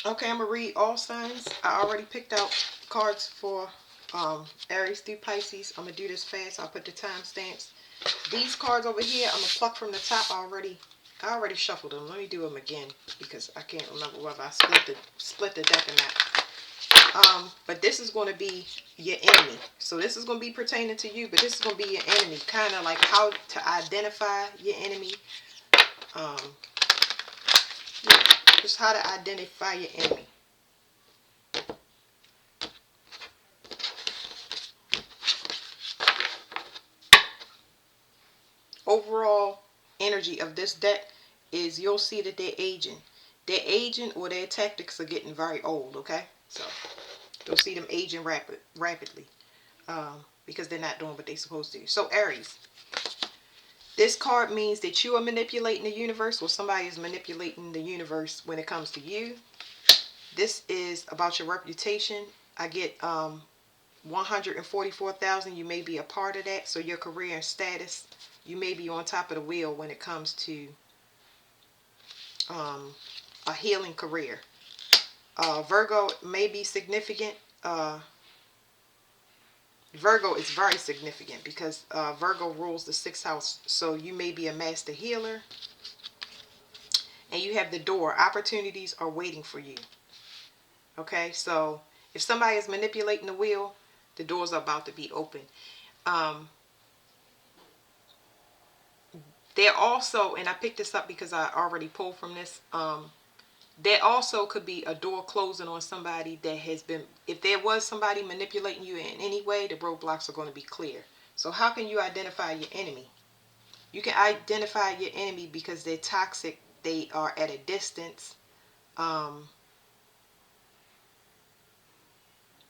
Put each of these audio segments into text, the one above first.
Okay, I'm going to read all signs. I already picked out cards for Aries through Pisces. I'm going to do this fast. I'll put the time stamps. These cards over here, I'm going to pluck from the top. I already shuffled them. Let me do them again because I can't remember whether I split the deck or not. But this is going to be your enemy. So this is going to be pertaining to you, but this is going to be your enemy. Kind of like how to identify your enemy. Um, yeah, just how to identify your enemy. Overall energy of this deck is you'll see that they're aging. They're aging or their tactics are getting very old, okay? So you'll see them aging rapidly because they're not doing what they're supposed to. So Aries, this card means that you are manipulating the universe or somebody is manipulating the universe when it comes to you. This is about your reputation. I get 144,000. You may be a part of that. So your career and status, you may be on top of the wheel when it comes to a healing career. Virgo may be significant. Virgo is very significant because Virgo rules the 6th house. So you may be a master healer. And you have the door. Opportunities are waiting for you. Okay, so if somebody is manipulating the wheel, the doors are about to be open. There also, and I picked this up because I already pulled from this, there also could be a door closing on somebody that has been, if there was somebody manipulating you in any way, the roadblocks are going to be clear. So how can you identify your enemy? You can identify your enemy because they're toxic, they are at a distance,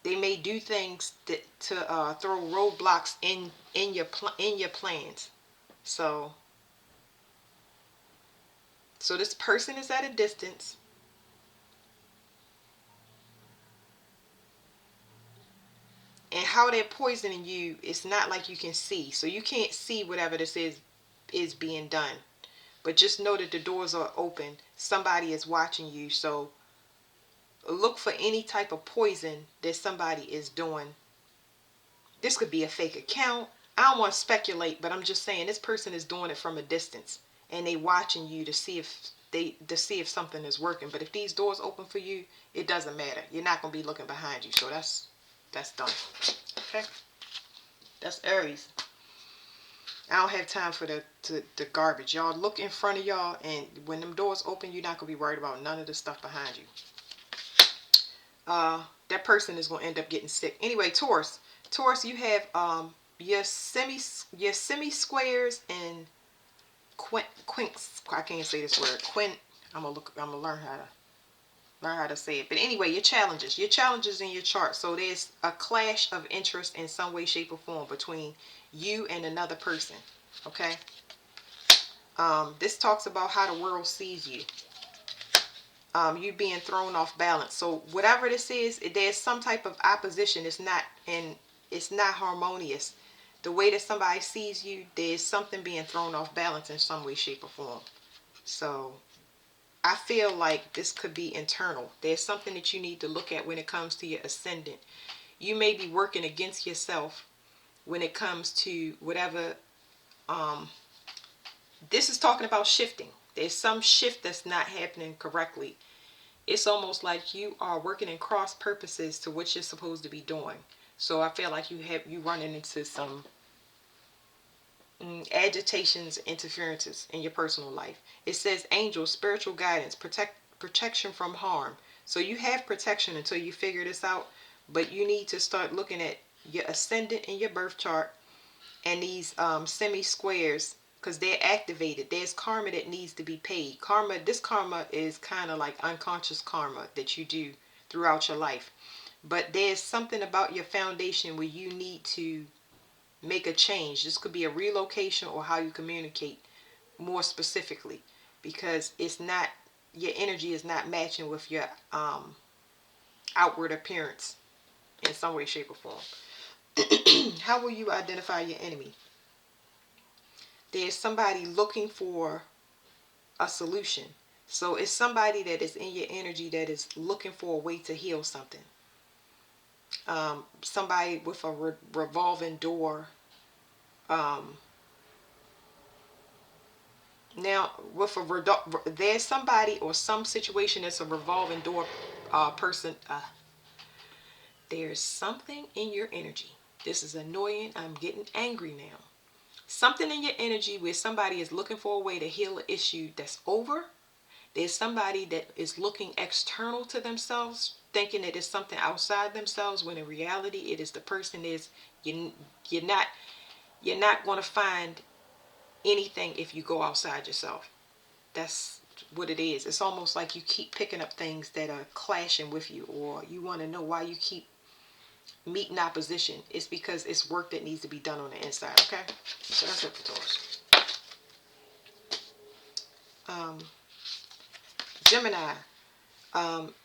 they may do things to throw roadblocks in your plans. So this person is at a distance. And how they're poisoning you, it's not like you can see. So you can't see whatever this is being done. But just know that the doors are open. Somebody is watching you. So look for any type of poison that somebody is doing. This could be a fake account. I don't want to speculate, but I'm just saying this person is doing it from a distance. And they watching you to see if something is working. But if these doors open for you, it doesn't matter. You're not going to be looking behind you. So that's done. Okay? That's Aries. I don't have time for the garbage. Y'all look in front of y'all, and when them doors open, you're not going to be worried about none of the stuff behind you. That person is going to end up getting sick. Anyway, Taurus. Taurus, you have your semi squares and quints. I can't say this word. Quint. I'm gonna learn how to say it. But anyway, your challenges in your chart. So there's a clash of interest in some way, shape, or form between you and another person. Okay. This talks about how the world sees you. You being thrown off balance. So whatever this is, there's some type of opposition. It's not harmonious. The way that somebody sees you, there's something being thrown off balance in some way, shape, or form. So I feel like this could be internal. There's something that you need to look at when it comes to your ascendant. You may be working against yourself when it comes to whatever. This is talking about shifting. There's some shift that's not happening correctly. It's almost like you are working in cross purposes to what you're supposed to be doing. So I feel like you running into some agitations, interferences in your personal life. It says angels, spiritual guidance, protection from harm. So you have protection until you figure this out, but you need to start looking at your ascendant in your birth chart and these semi squares because they're activated. There's karma that needs to be paid. This karma is kind of like unconscious karma that you do throughout your life. But there's something about your foundation where you need to make a change. This could be a relocation or how you communicate more specifically, because your energy is not matching with your outward appearance in some way, shape, or form. How will you identify your enemy? There's somebody looking for a solution. So it's somebody that is in your energy that is looking for a way to heal something. Somebody with a revolving door. Now, with there's somebody or some situation that's a revolving door person. There's something in your energy. This is annoying. I'm getting angry now. Something in your energy where somebody is looking for a way to heal an issue that's over. There's somebody that is looking external to themselves, thinking that it's something outside themselves, when in reality it is the person is you're not going to find anything if you go outside yourself. That's what it is. It's almost like you keep picking up things that are clashing with you, or you want to know why you keep meeting opposition. It's because it's work that needs to be done on the inside. Okay, so that's it for Taurus. Gemini,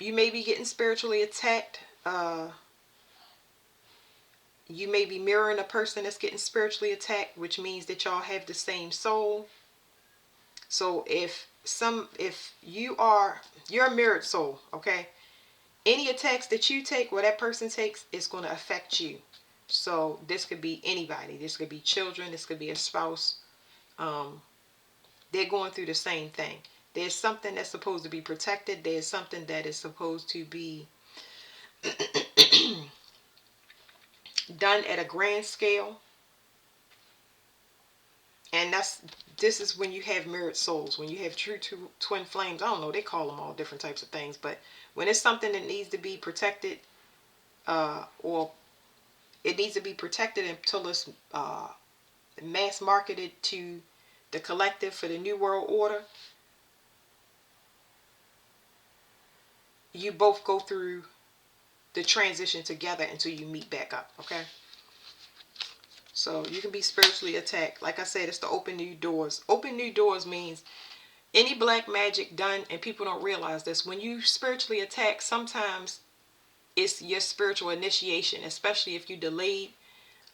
you may be getting spiritually attacked. You may be mirroring a person that's getting spiritually attacked, which means that y'all have the same soul. So if you're a mirrored soul, okay? Any attacks that you take or that person takes is going to affect you. So this could be anybody. This could be children. This could be a spouse. They're going through the same thing. There's something that's supposed to be protected. There's something that is supposed to be done at a grand scale. And this is when you have mirrored souls, when you have true twin flames. I don't know, they call them all different types of things, but when it's something that needs to be protected, or it needs to be protected until it's mass marketed to the collective for the new world order, you both go through the transition together until you meet back up. Okay, so you can be spiritually attacked. Like I said, it's to open new doors. Open new doors means any black magic done, and people don't realize this, when you spiritually attack, sometimes it's your spiritual initiation, especially if you delayed.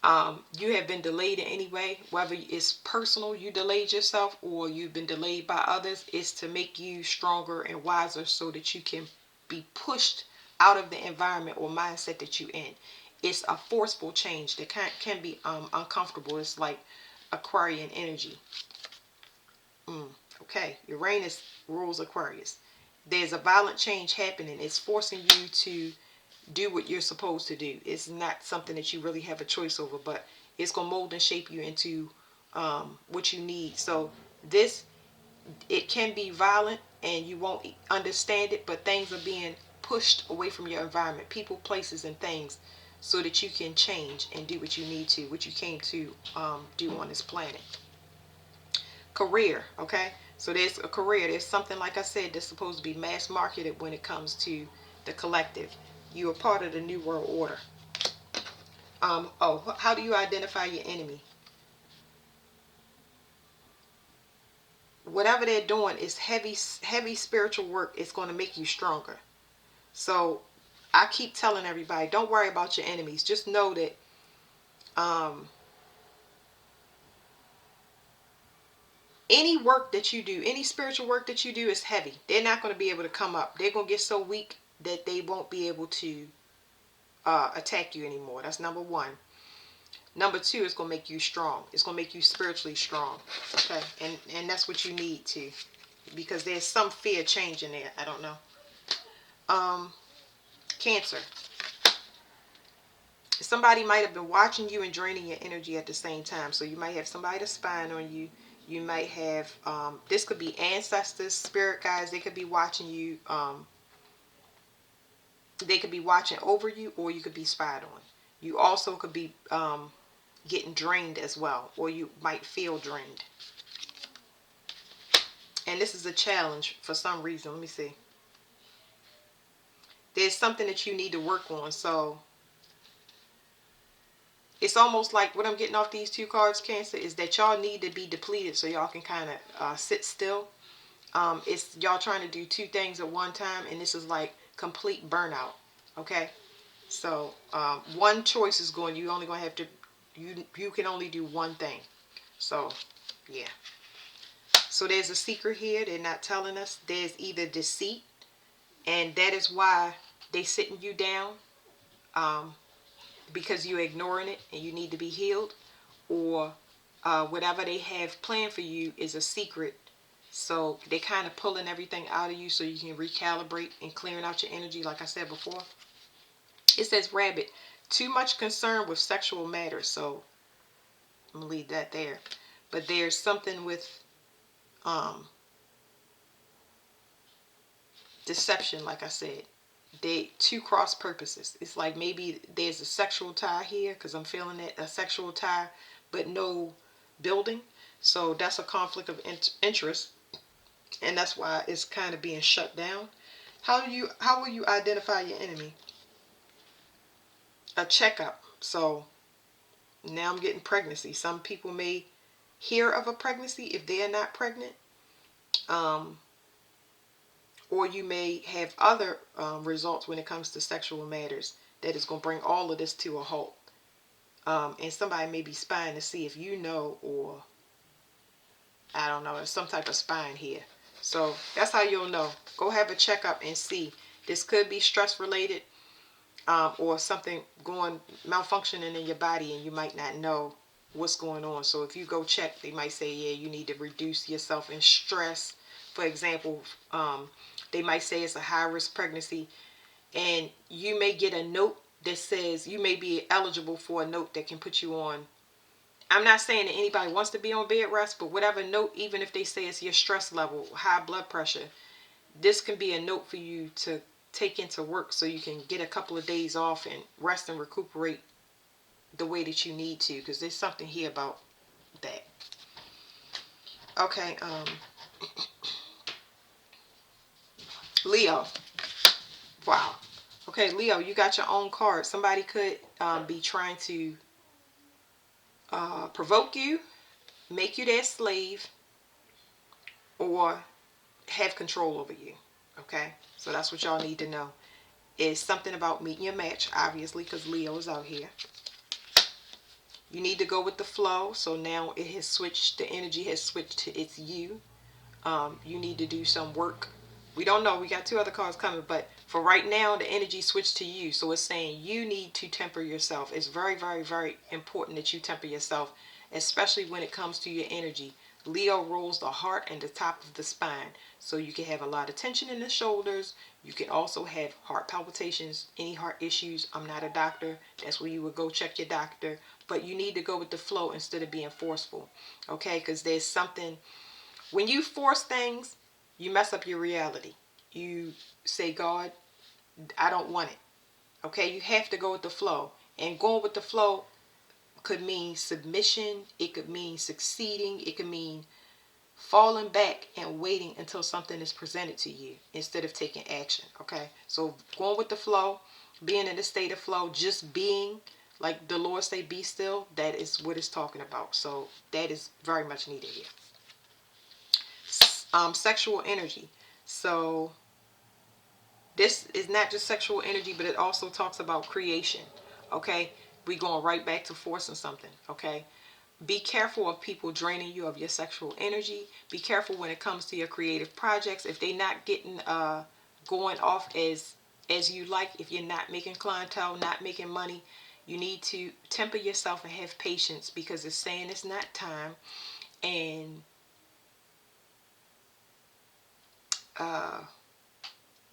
You have been delayed in any way, whether it's personal, you delayed yourself, or you've been delayed by others. It's to make you stronger and wiser so that you can be pushed out of the environment or mindset that you're in. It's a forceful change that can be uncomfortable. It's like Aquarian energy. Okay, Uranus rules Aquarius. There's a violent change happening. It's forcing you to do what you're supposed to do. It's not something that you really have a choice over, but it's going to mold and shape you into what you need. So it can be violent and you won't understand it, but things are being pushed away from your environment, people, places, and things, so that you can change and do what you need to, what you came to do on this planet. Career, okay? So there's a career. There's something, like I said, that's supposed to be mass marketed when it comes to the collective. You are part of the New World Order. How do you identify your enemy? Whatever they're doing is heavy spiritual work. It's going to make you stronger. So I keep telling everybody, don't worry about your enemies. Just know that any work that you do, any spiritual work that you do is heavy. They're not going to be able to come up. They're going to get so weak that they won't be able to attack you anymore. That's number one. Number two, it's going to make you strong. It's going to make you spiritually strong. Okay? And that's what you need to. Because there's some fear change in there. I don't know. Cancer. Somebody might have been watching you and draining your energy at the same time. So you might have somebody that's spying on you. You might have, this could be ancestors, spirit guides. They could be watching you. They could be watching over you, or you could be spied on. You also could be getting drained as well, or you might feel drained. And this is a challenge for some reason. Let me see. There's something that you need to work on. So it's almost like what I'm getting off these two cards, Cancer, is that y'all need to be depleted so y'all can kind of sit still. It's y'all trying to do two things at one time, and this is like complete burnout. Okay, so one choice is going. You only gonna have to. You can only do one thing. So yeah. So there's a secret here. They're not telling us. There's either deceit, and that is why they sitting you down, because you're ignoring it and you need to be healed, or whatever they have planned for you is a secret. So they kind of pulling everything out of you so you can recalibrate and clearing out your energy, like I said before. It says rabbit, too much concern with sexual matters. So I'm gonna leave that there. But there's something with deception, like I said. They two cross purposes. It's like maybe there's a sexual tie here, because I'm feeling it, a sexual tie, but no building. So that's a conflict of interest, and that's why it's kind of being shut down. How will you identify your enemy? A checkup. So now I'm getting pregnancy. Some people may hear of a pregnancy if they're not pregnant. Or you may have other results when it comes to sexual matters that is going to bring all of this to a halt. And somebody may be spying to see if you know, or I don't know, there's some type of spying here. So that's how you'll know. Go have a checkup and see. This could be stress related, or something going malfunctioning in your body, and you might not know what's going on. So if you go check, they might say, yeah, you need to reduce yourself in stress. For example, they might say it's a high risk pregnancy, and you may get a note that says you may be eligible for a note that can put you on. I'm not saying that anybody wants to be on bed rest, but whatever note, even if they say it's your stress level, high blood pressure, this can be a note for you to take into work so you can get a couple of days off and rest and recuperate the way that you need to, because there's something here about that. Okay, Leo. Wow. Okay, Leo, you got your own card. Somebody could be trying to provoke you, make you their slave, or have control over you. Okay, so that's what y'all need to know. It's something about meeting your match, obviously, because Leo is out here. You need to go with the flow. So now it has switched, the energy has switched to it's you. You need to do some work. We don't know. We got two other cards coming, but for right now, the energy switched to you. So it's saying you need to temper yourself. It's very, very, very important that you temper yourself, especially when it comes to your energy. Leo rules the heart and the top of the spine. So you can have a lot of tension in the shoulders. You can also have heart palpitations, any heart issues. I'm not a doctor. That's where you would go check your doctor. But you need to go with the flow instead of being forceful. Okay? Because there's something, when you force things, you mess up your reality. You say, God, I don't want it. Okay? You have to go with the flow. And going with the flow could mean submission. It could mean succeeding. It could mean falling back and waiting until something is presented to you instead of taking action. Okay? So going with the flow, being in a state of flow, just being, like the Lord say, be still, that is what it's talking about. So that is very much needed here. Sexual energy. So this is not just sexual energy, but it also talks about creation. Okay? We're going right back to forcing something. Okay? Be careful of people draining you of your sexual energy. Be careful when it comes to your creative projects. If they're not getting going off as you like, if you're not making clientele, not making money, you need to temper yourself and have patience, because it's saying it's not time. And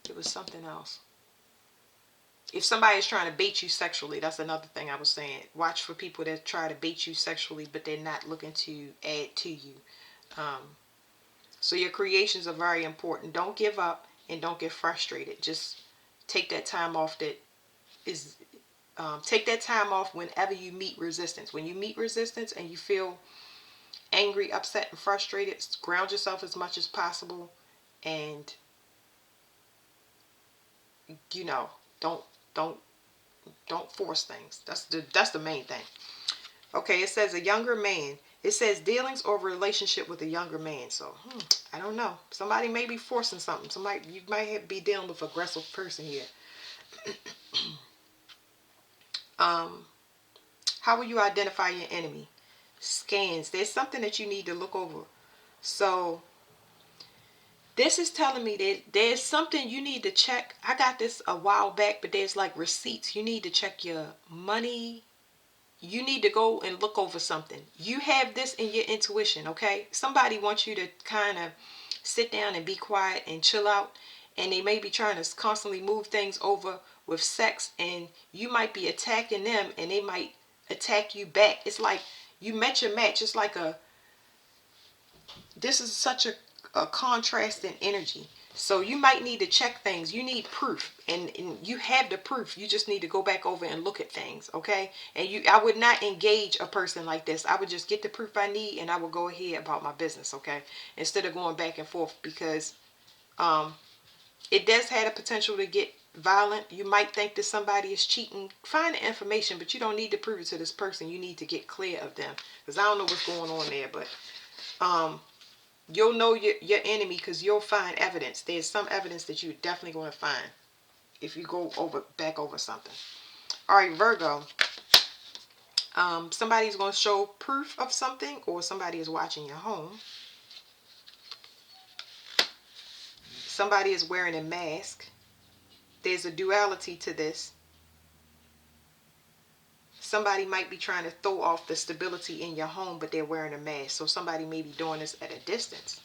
it was something else. If somebody is trying to bait you sexually, that's another thing I was saying. Watch for people that try to bait you sexually, but they're not looking to add to you. So your creations are very important. Don't give up and don't get frustrated. Just take that time off. Take that time off whenever you meet resistance. When you meet resistance and you feel angry, upset, and frustrated, ground yourself as much as possible, and don't force things. That's the main thing. Okay, it says a younger man. It says dealings or relationship with a younger man. So, I don't know. Somebody may be forcing something. You might be dealing with an aggressive person here. How will you identify your enemy? Scans. There's something that you need to look over. So, This is telling me that there's something you need to check. I got this a while back, but there's like receipts. You need to check your money. You need to go and look over something. You have this in your intuition, okay? Somebody wants you to kind of sit down and be quiet and chill out. And they may be trying to constantly move things over with sex. And you might be attacking them and they might attack you back. It's like you met your match. It's like this is such a contrasting energy. So you might need to check things. You need proof, and you have the proof. You just need to go back over and look at things, okay? And I would not engage a person like this. I would just get the proof I need, and I would go ahead about my business, okay? Instead of going back and forth, because it does have a potential to get violent. You might think that somebody is cheating. Find the information, but you don't need to prove it to this person. You need to get clear of them, because I don't know what's going on there, but you'll know your enemy because you'll find evidence. There's some evidence that you're definitely going to find if you go back over something. All right, Virgo. Somebody's going to show proof of something, or somebody is watching your home. Somebody is wearing a mask. There's a duality to this. Somebody might be trying to throw off the stability in your home, but they're wearing a mask. So somebody may be doing this at a distance.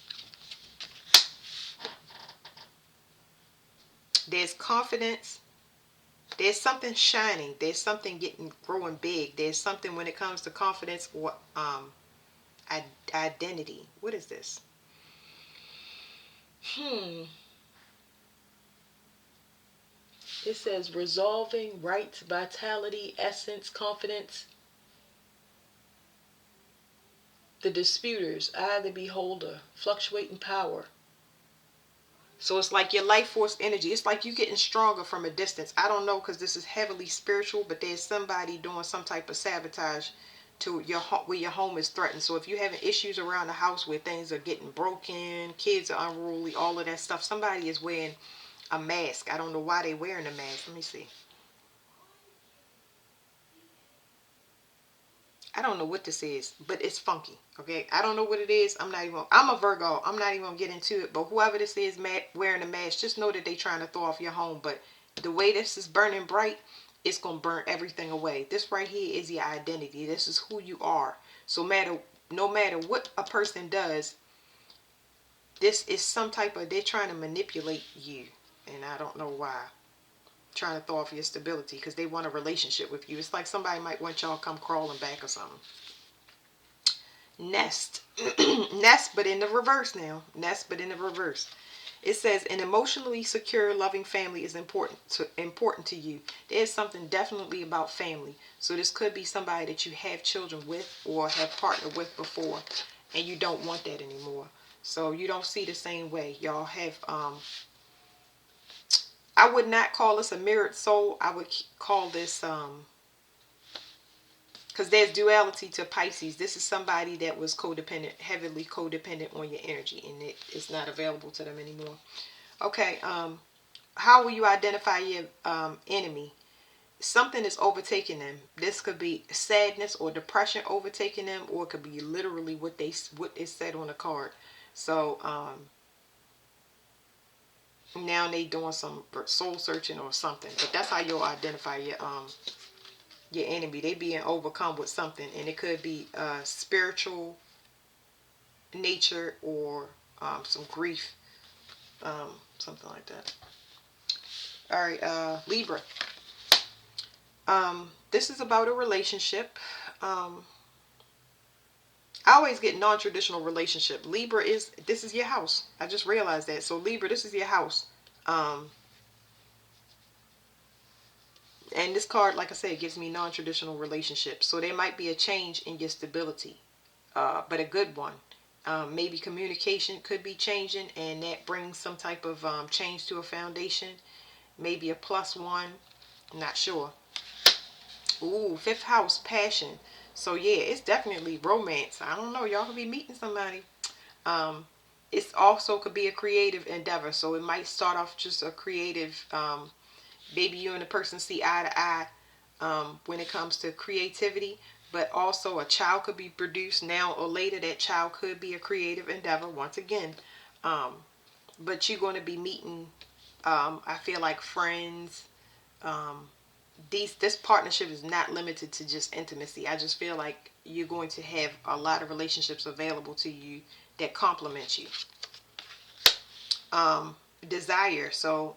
There's confidence. There's something shining. There's something growing big. There's something when it comes to confidence or identity. What is this? It says resolving, rights, vitality, essence, confidence. The disputers, the beholder, fluctuating power. So it's like your life force energy. It's like you getting stronger from a distance. I don't know, because this is heavily spiritual, but there's somebody doing some type of sabotage to where your home is threatened. So if you're having issues around the house where things are getting broken, kids are unruly, all of that stuff, somebody is wearing a mask. I don't know why they're wearing a mask. Let me see. I don't know what this is, but it's funky. Okay, I don't know what it is. I'm a Virgo. I'm not even gonna get into it. But whoever this is wearing a mask, just know that they trying to throw off your home. But the way this is burning bright, it's gonna burn everything away. This right here is your identity. This is who you are. So no matter what a person does, this is some type of, they're trying to manipulate you, and I don't know why. Trying to throw off your stability because they want a relationship with you. It's like somebody might want y'all to come crawling back or something. Nest. Nest, but in the reverse now. Nest, but in the reverse. It says an emotionally secure, loving family is important to you. There's something definitely about family. So this could be somebody that you have children with or have partnered with before, and you don't want that anymore. So you don't see the same way. Y'all have I would not call this a mirrored soul. I would call this because there's duality to Pisces. This is somebody that was codependent, heavily codependent on your energy, and it's not available to them anymore. Okay, how will you identify your enemy? Something is overtaking them. This could be sadness or depression overtaking them, or it could be literally what is said on the card. So now they doing some soul searching or something, but that's how you'll identify your enemy. They being overcome with something, and it could be spiritual nature or some grief, something like that. All right, Libra. This is about a relationship. I always get non-traditional relationship. Libra this is your house. I just realized that. So Libra, this is your house. And this card, like I said, gives me non-traditional relationships. So there might be a change in your stability, but a good one. Maybe communication could be changing, and that brings some type of change to a foundation. Maybe a +1. I'm not sure. Ooh, 5th house, passion. So yeah, it's definitely romance. I don't know. Y'all could be meeting somebody. It's also could be a creative endeavor. So it might start off just a creative. Maybe you and the person see eye to eye when it comes to creativity. But also a child could be produced now or later. That child could be a creative endeavor. Once again, but you're going to be meeting, I feel like, friends. This partnership is not limited to just intimacy. I just feel like you're going to have a lot of relationships available to you that complement you. Desire. So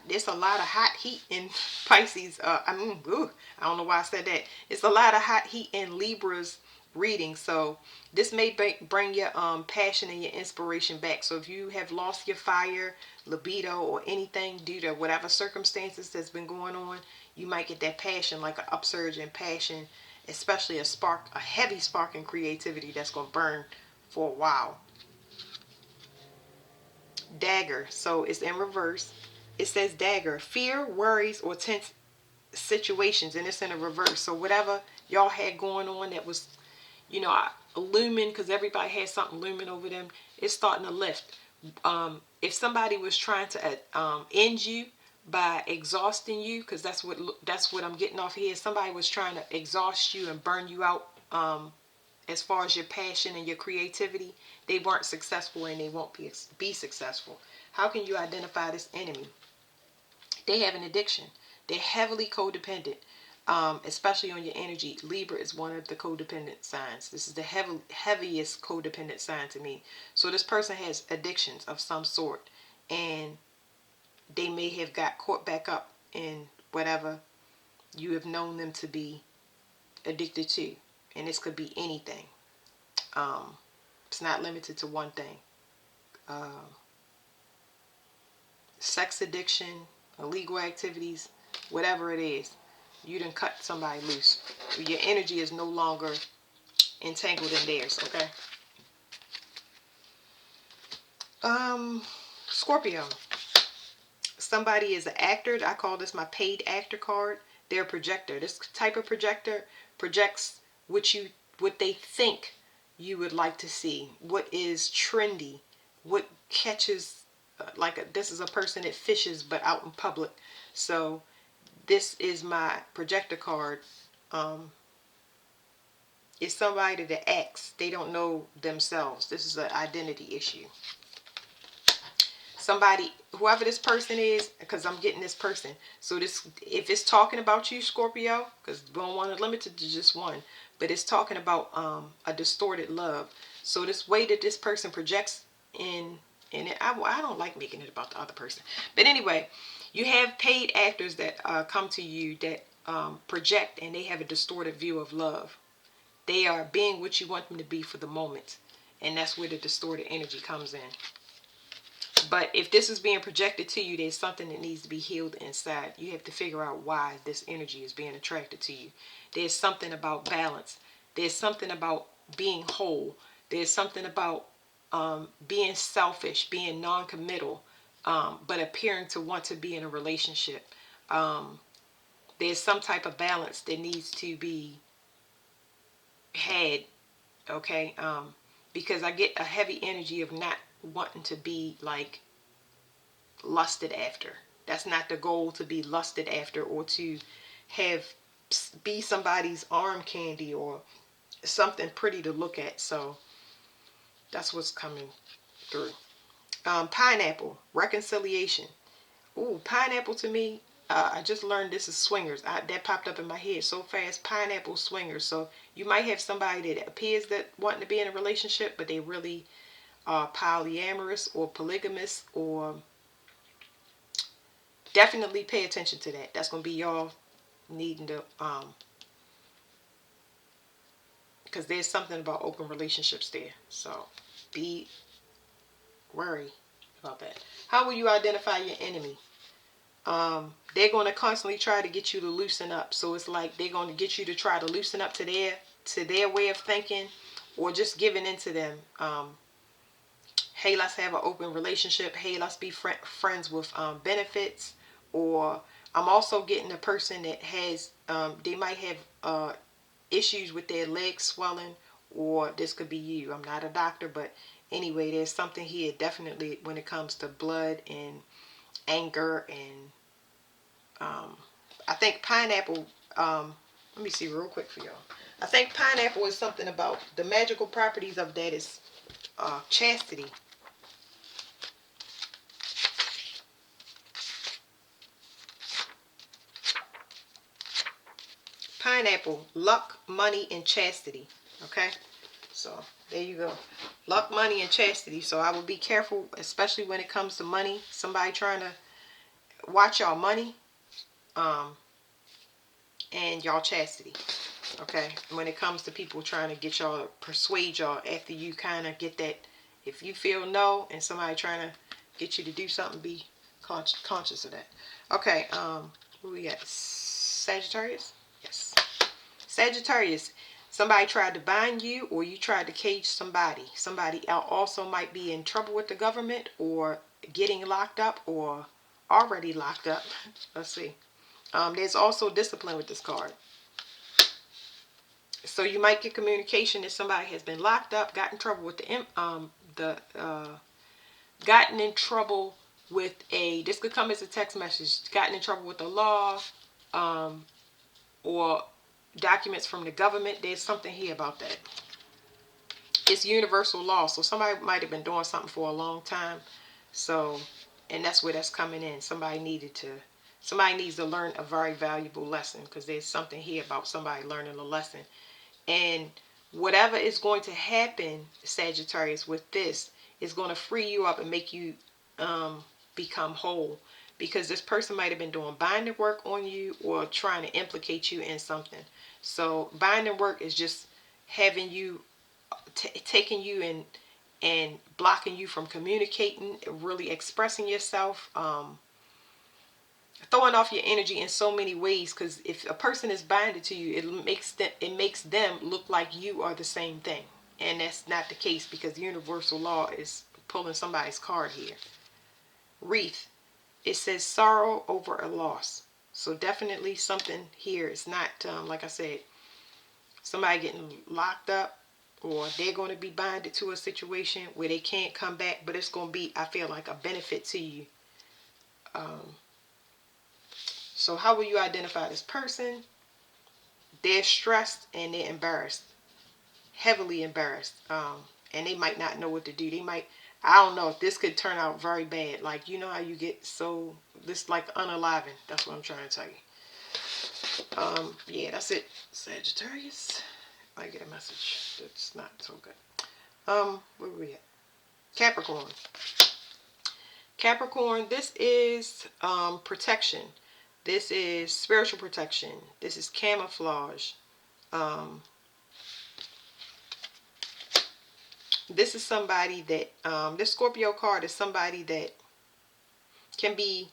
there's a lot of hot heat in Pisces. I don't know why I said that. It's a lot of hot heat in Libra's reading. So this may bring your passion and your inspiration back. So if you have lost your fire, libido, or anything due to whatever circumstances that's been going on, you might get that passion, like an upsurge in passion, especially a heavy spark in creativity that's going to burn for a while. Dagger. So it's in reverse. It says dagger. Fear, worries, or tense situations. And it's in a reverse. So whatever y'all had going on that was, looming, because everybody has something looming over them, it's starting to lift. If somebody was trying to end you by exhausting you, because that's what I'm getting off here. Somebody was trying to exhaust you and burn you out, as far as your passion and your creativity, they weren't successful and they won't be successful. How can you identify this enemy? They have an addiction. They're heavily codependent, especially on your energy. Libra is one of the codependent signs. This is the heaviest codependent sign to me. So this person has addictions of some sort, and they may have got caught back up in whatever you have known them to be addicted to. And this could be anything. It's not limited to one thing. Sex addiction, illegal activities, whatever it is, you done cut somebody loose. Your energy is no longer entangled in theirs, okay? Scorpio. Somebody is an actor. I call this my paid actor card. They're a projector. This type of projector projects what they think you would like to see, what is trendy, what catches, this is a person that fishes but out in public. So this is my projector card. It's somebody that acts. They don't know themselves. This is an identity issue. Somebody, whoever this person is, because I'm getting this person. So this, if it's talking about you, Scorpio, because we don't want to limit it to just one, but it's talking about a distorted love. So this way that this person projects I don't like making it about the other person. But anyway, you have paid actors that come to you that project, and they have a distorted view of love. They are being what you want them to be for the moment. And that's where the distorted energy comes in. But if this is being projected to you, there's something that needs to be healed inside. You have to figure out why this energy is being attracted to you. There's something about balance. There's something about being whole. There's something about being selfish, being non-committal, but appearing to want to be in a relationship. There's some type of balance that needs to be had, okay? Because I get a heavy energy of not wanting to be like lusted after. That's not the goal, to be lusted after or to be somebody's arm candy or something pretty to look at. So that's what's coming through. Pineapple, reconciliation. Ooh, pineapple to me, I just learned this is swingers. That popped up in my head so fast. Pineapple swingers. So you might have somebody that appears that wanting to be in a relationship, but they really are polyamorous or polygamous, or definitely pay attention to that. That's going to be y'all needing to, because there's something about open relationships there. So be worried about that. How will you identify your enemy? They're going to constantly try to get you to loosen up. So it's like they're going to get you to try to loosen up to their way of thinking, or just giving into them. Hey, let's have an open relationship. Hey, let's be friends with benefits. Or I'm also getting a person that has, they might have issues with their legs swelling, or this could be you. I'm not a doctor, but anyway, there's something here definitely when it comes to blood and anger. And I think pineapple, let me see real quick for y'all. I think pineapple is something about the magical properties of that is chastity. pineapple, luck, money, and chastity. Okay, so there you go. Luck, money, and chastity. So I will be careful, especially when it comes to money. Somebody trying to watch y'all money, and y'all chastity. Okay, when it comes to people trying to get y'all, persuade y'all after you kind of get that. If you feel no, and somebody trying to get you to do something, be conscious of that. Okay, who we got? Sagittarius? Yes. Sagittarius. Somebody tried to bind you, or you tried to cage somebody. Somebody also might be in trouble with the government, or getting locked up, or already locked up. Let's see. There's also discipline with this card. So you might get communication that somebody has been locked up, got in trouble with gotten in trouble with this could come as a text message, gotten in trouble with the law, or documents from the government. There's something here about that. It's universal law. So somebody might have been doing something for a long time. So, and that's where that's coming in. Somebody needs to learn a very valuable lesson, because there's something here about somebody learning a lesson. And whatever is going to happen, Sagittarius, with this is going to free you up and make you become whole. Because this person might have been doing binding work on you, or trying to implicate you in something. So binding work is just having you, taking you and blocking you from communicating, really expressing yourself, throwing off your energy in so many ways. Because if a person is binded to you, it makes them look like you are the same thing, and that's not the case, because the universal law is pulling somebody's card here. Wreath. It says sorrow over a loss. So definitely something here is not, like I said, somebody getting locked up, or they're going to be binded to a situation where they can't come back, but it's going to be, I feel like, a benefit to you. So how will you identify this person? They're stressed and they're embarrassed, heavily embarrassed, and they might not know what to do. They might, I don't know, if this could turn out very bad. Like, you know how you get so, this like unaliving. That's what I'm trying to tell you. Yeah, that's it, Sagittarius. I get a message that's not so good. Where were we at? Capricorn. Capricorn, this is protection. This is spiritual protection. This is camouflage. This is somebody that, this Scorpio card is somebody that can be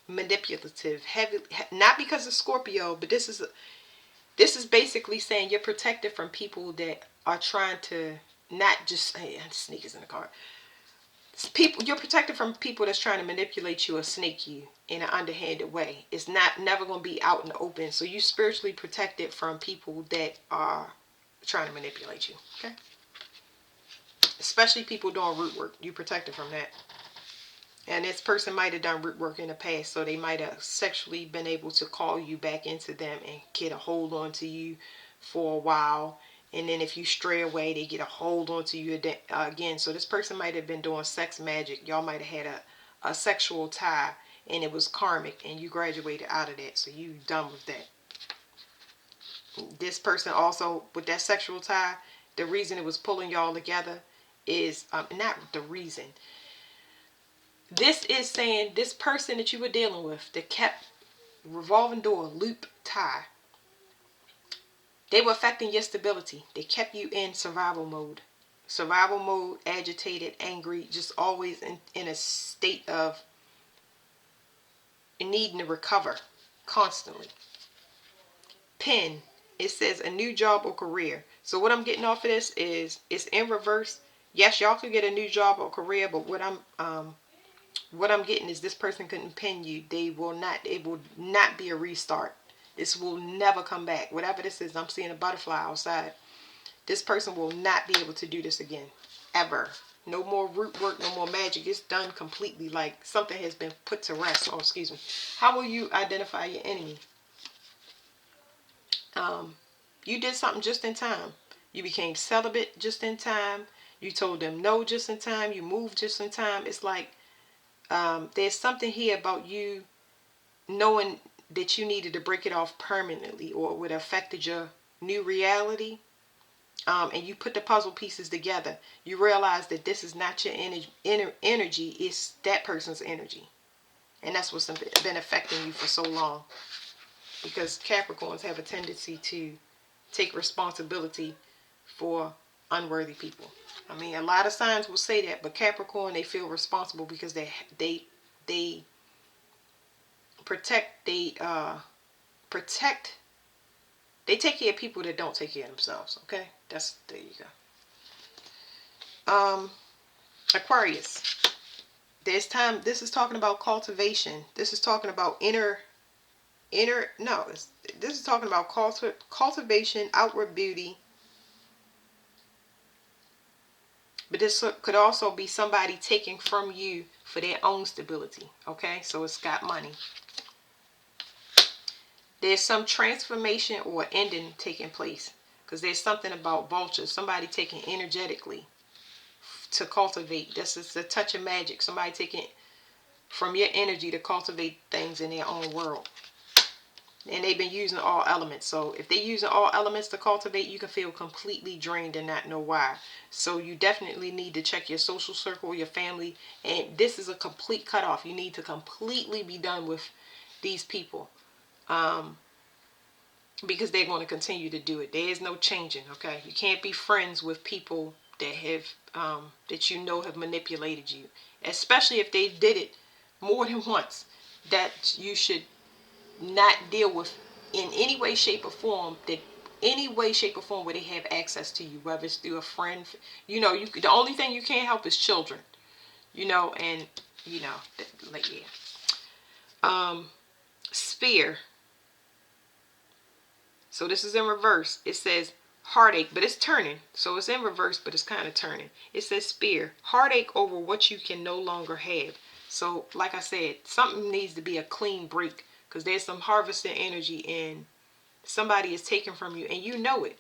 manipulative, heavy, not because of Scorpio, but this is basically saying you're protected from people that are trying to not just, hey, sneakers in the card. You're protected from people that's trying to manipulate you or snake you in an underhanded way. It's never going to be out in the open. So you spiritually protected from people that are trying to manipulate you. Okay. Especially people doing root work. You protected from that. And this person might have done root work in the past, so they might have sexually been able to call you back into them and get a hold on to you for a while. And then if you stray away, they get a hold on to you again. So this person might have been doing sex magic. Y'all might have had a sexual tie, and it was karmic, and you graduated out of that. So you done with that. This person also, with that sexual tie, the reason it was pulling y'all together is, not the reason. This is saying this person that you were dealing with that kept revolving door, loop, tie, they were affecting your stability. They kept you in survival mode. Survival mode, agitated, angry, just always in a state of needing to recover constantly. Pen, it says a new job or career. So what I'm getting off of this is it's in reverse. Yes, y'all could get a new job or career, but what I'm getting is this person couldn't pin you. It will not be a restart. This will never come back. Whatever this is, I'm seeing a butterfly outside. This person will not be able to do this again. Ever. No more root work, no more magic. It's done completely. Like something has been put to rest. Oh, excuse me. How will you identify your enemy? You did something just in time. You became celibate just in time. You told them no just in time. You moved just in time. It's like there's something here about you knowing that you needed to break it off permanently, or it would have affected your new reality, and you put the puzzle pieces together, you realize that this is not your energy, it's that person's energy. And that's what's been affecting you for so long. Because Capricorns have a tendency to take responsibility for unworthy people. I mean, a lot of signs will say that, but Capricorn, they feel responsible because they protect, protect, they take care of people that don't take care of themselves. Okay, there you go. Aquarius. There's time. This is talking about cultivation. This is talking about this is talking about cultivation, outward beauty. But this could also be somebody taking from you for their own stability. Okay, so it's got money. There's some transformation or ending taking place, because there's something about vultures. Somebody taking energetically to cultivate. This is a touch of magic. Somebody taking from your energy to cultivate things in their own world. And they've been using all elements. So if they're using all elements to cultivate, you can feel completely drained and not know why. So you definitely need to check your social circle, your family. And this is a complete cutoff. You need to completely be done with these people. Because they're going to continue to do it. There is no changing, okay? You can't be friends with people that have, that you know have manipulated you. Especially if they did it more than once. That you should not deal with in any way, shape, or form, that any way, shape, or form where they have access to you, whether it's through a friend. You know, the only thing you can't help is children. You know, and you know, like, yeah. Sphere. So this is in reverse. It says heartache, but it's turning. So it's in reverse, but it's kind of turning. It says Spear. Heartache over what you can no longer have. So like I said, something needs to be a clean break, because there's some harvesting energy and somebody is taken from you and you know it.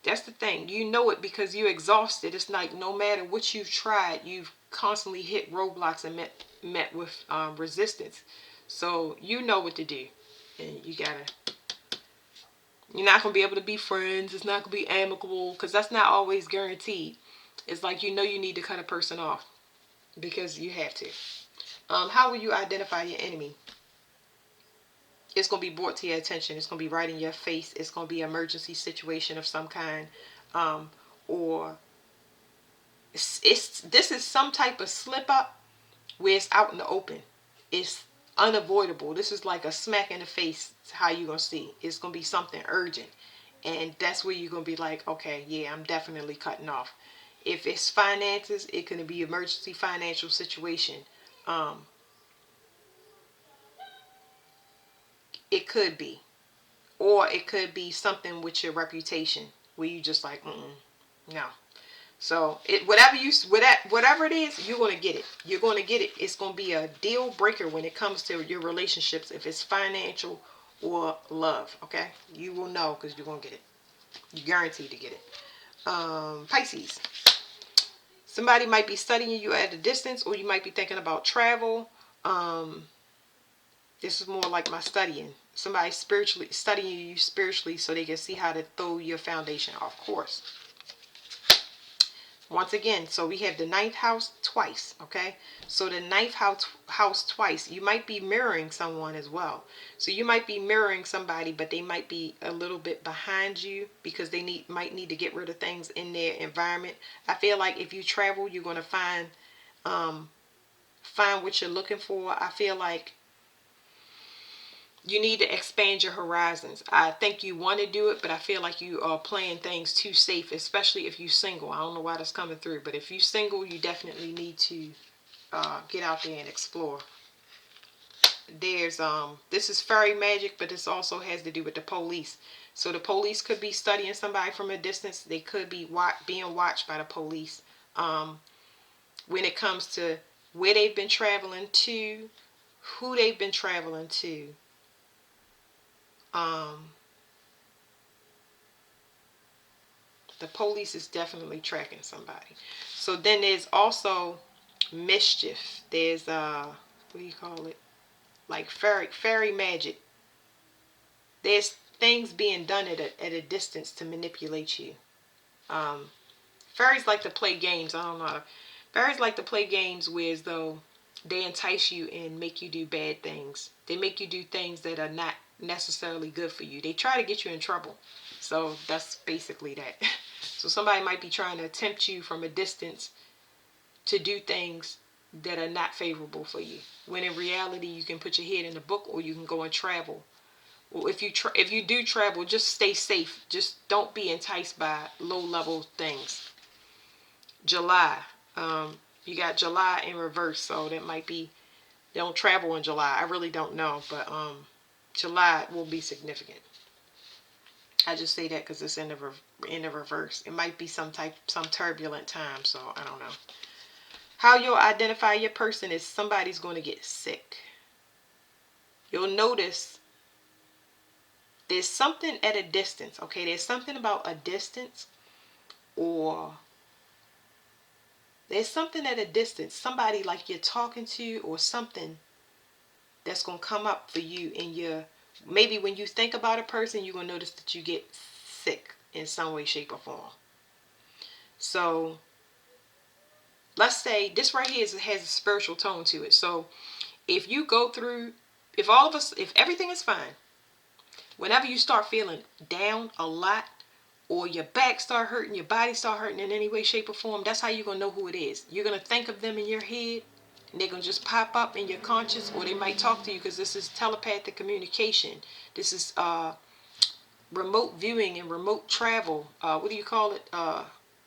That's the thing. You know it because you're exhausted. It's like no matter what you've tried, you've constantly hit roadblocks and met with resistance. So you know what to do. And you're not going to be able to be friends. It's not going to be amicable, because that's not always guaranteed. It's like you know you need to cut a person off because you have to. How will you identify your enemy? It's going to be brought to your attention. It's going to be right in your face. It's going to be an emergency situation of some kind. Or this is some type of slip up where it's out in the open. It's unavoidable. This is like a smack in the face. How you going to see. It's going to be something urgent. And that's where you're going to be like, okay, yeah, I'm definitely cutting off. If it's finances, it could be emergency financial situation. It could be. Or it could be something with your reputation where you just like, no. So whatever it is, you're going to get it. You're going to get it. It's going to be a deal breaker when it comes to your relationships. If it's financial or love, okay? You will know because you're going to get it. You're guaranteed to get it. Pisces. Somebody might be studying you at a distance, or you might be thinking about travel. This is more like my studying. Somebody spiritually studying you spiritually so they can see how to throw your foundation off course. Once again, so we have the ninth house twice, okay? So the ninth house twice, you might be mirroring someone as well. So you might be mirroring somebody, but they might be a little bit behind you because they might need to get rid of things in their environment. I feel like if you travel, you're going to find what you're looking for. I feel like you need to expand your horizons. I think you want to do it, but I feel like you are playing things too safe, especially if you're single. I don't know why that's coming through, but if you're single, you definitely need to get out there and explore. There's this is fairy magic, but this also has to do with the police. So the police could be studying somebody from a distance. They could be being watched by the police. When it comes to where they've been traveling to, who they've been traveling to. The police is definitely tracking somebody. So then there's also mischief. There's what do you call it? like fairy magic. There's things being done at a distance to manipulate you. Um, Fairies like to play games. I don't know. Fairies like to play games where as though they entice you and make you do bad things. They make you do things that are not necessarily good for you. They try to get you in trouble. So that's basically that. So somebody might be trying to tempt you from a distance to do things that are not favorable for you. When in reality, you can put your head in the book, or you can go and travel. Well, if you do travel, just stay safe. Just don't be enticed by low level things. July, you got July in reverse, so that might be, they don't travel in July. I really don't know, but July will be significant. I just say that because it's in the reverse. It might be some turbulent time, so I don't know. How you'll identify your person is somebody's going to get sick. You'll notice there's something at a distance, okay? There's something about a distance, or there's something at a distance. Somebody like you're talking to, or something that's going to come up for you in your, maybe when you think about a person, you're going to notice that you get sick in some way, shape, or form. So let's say this right here has a spiritual tone to it. So if you go through, if everything is fine, whenever you start feeling down a lot, or your back start hurting, your body start hurting in any way, shape, or form, that's how you're going to know who it is. You're going to think of them in your head, and they're going to just pop up in your conscious, or they might talk to you, because this is telepathic communication. This is remote viewing and remote travel. What do you call it?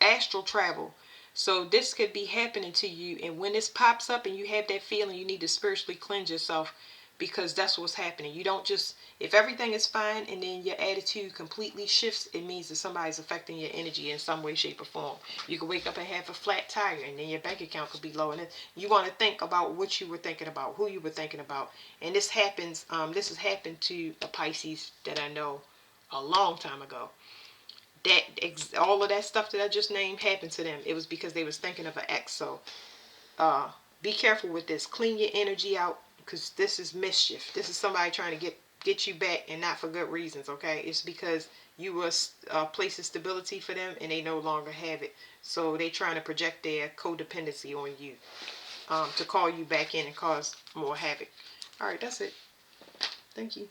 Astral travel. So this could be happening to you, and when this pops up and you have that feeling, you need to spiritually cleanse yourself, because that's what's happening. You don't just, if everything is fine and then your attitude completely shifts, it means that somebody's affecting your energy in some way, shape, or form. You could wake up and have a flat tire, and then your bank account could be low, and you want to think about what you were thinking about, who you were thinking about. And this happens, this has happened to a Pisces that I know a long time ago. All of that stuff that I just named happened to them. It was because they was thinking of an ex. So be careful with this. Clean your energy out, because this is mischief. This is somebody trying to get you back, and not for good reasons. Okay, it's because you were a place of stability for them, and they no longer have it. So they trying to project their codependency on you, to call you back in and cause more havoc. All right, that's it. Thank you.